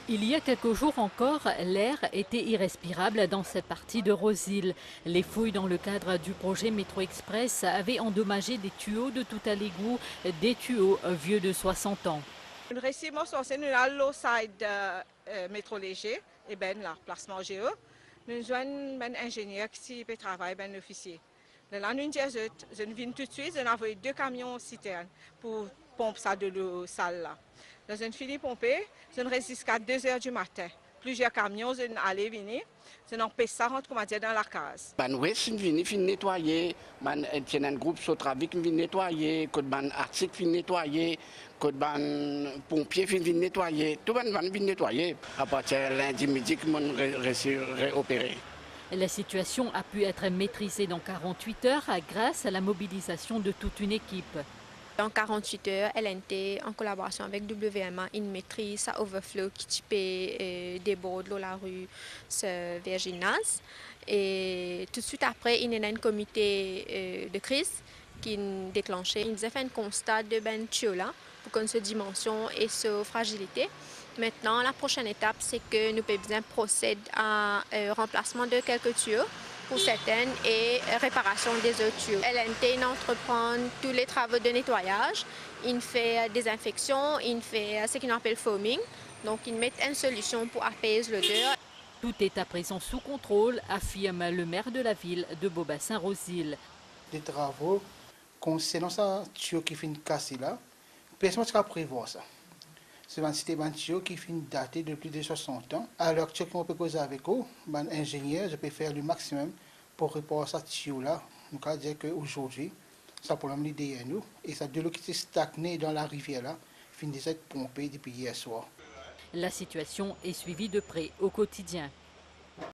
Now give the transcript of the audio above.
Il y a quelques jours encore, l'air était irrespirable dans cette partie de Rosille. Les fouilles dans le cadre du projet Métro Express avaient endommagé des tuyaux de tout à l'égout, des tuyaux vieux de 60 ans. Récemment, c'est une side métro léger et ben là, placement GE. Nous avons un ingénieur qui peut travailler, un officier. Là, nous viens tout de suite, on a envoyé 2 camions citernes pour pomper ça de l'eau sale là. Nous avons fini de pomper, on reste jusqu'à 2 heures du matin. Plusieurs camions sont allés venir, on empêche ça rentre comment dire dans la case. Ban west fin nettoyer, ban un groupe Sotravic fin nettoyer, code ban article fin nettoyer, code ban pompier fin nettoyer, tout ban fin nettoyer. À partir de lundi midi, mon réopérer. La situation a pu être maîtrisée dans 48 heures grâce à la mobilisation de toute une équipe. En 48 heures, LNT, en collaboration avec WMA, une maîtrise à overflow qui typait déborde l'eau la rue vers gymnase. Et tout de suite après, il y a un comité de crise qui déclenché. Ils ont fait un constat de ben là pour qu'on se dimension et se fragilité. Maintenant, la prochaine étape, c'est que nous pouvons procéder à remplacement de quelques tuyaux pour certaines et réparation des autres tuyaux. LNT entreprend tous les travaux de nettoyage, il fait désinfection, il fait ce qu'on appelle foaming, donc il met une solution pour apaiser l'odeur. Tout est à présent sous contrôle, affirme le maire de la ville de Beaubassin-Rosille. Des travaux concernant ça tuyau qui finit cassé là, personne ne peut prévoir ça. C'est un système tuyau qui finit daté de plus de 60 ans. Alors, ce qu'on peut causer avec eux, un ingénieur, je peux faire le maximum pour réparer ce tuyau là. On peut dire qu'aujourd'hui, ça problème est derrière nous. Et ça de l'eau qui s'est stagnée dans la rivière là, finit d'être pompée depuis hier soir. La situation est suivie de près au quotidien.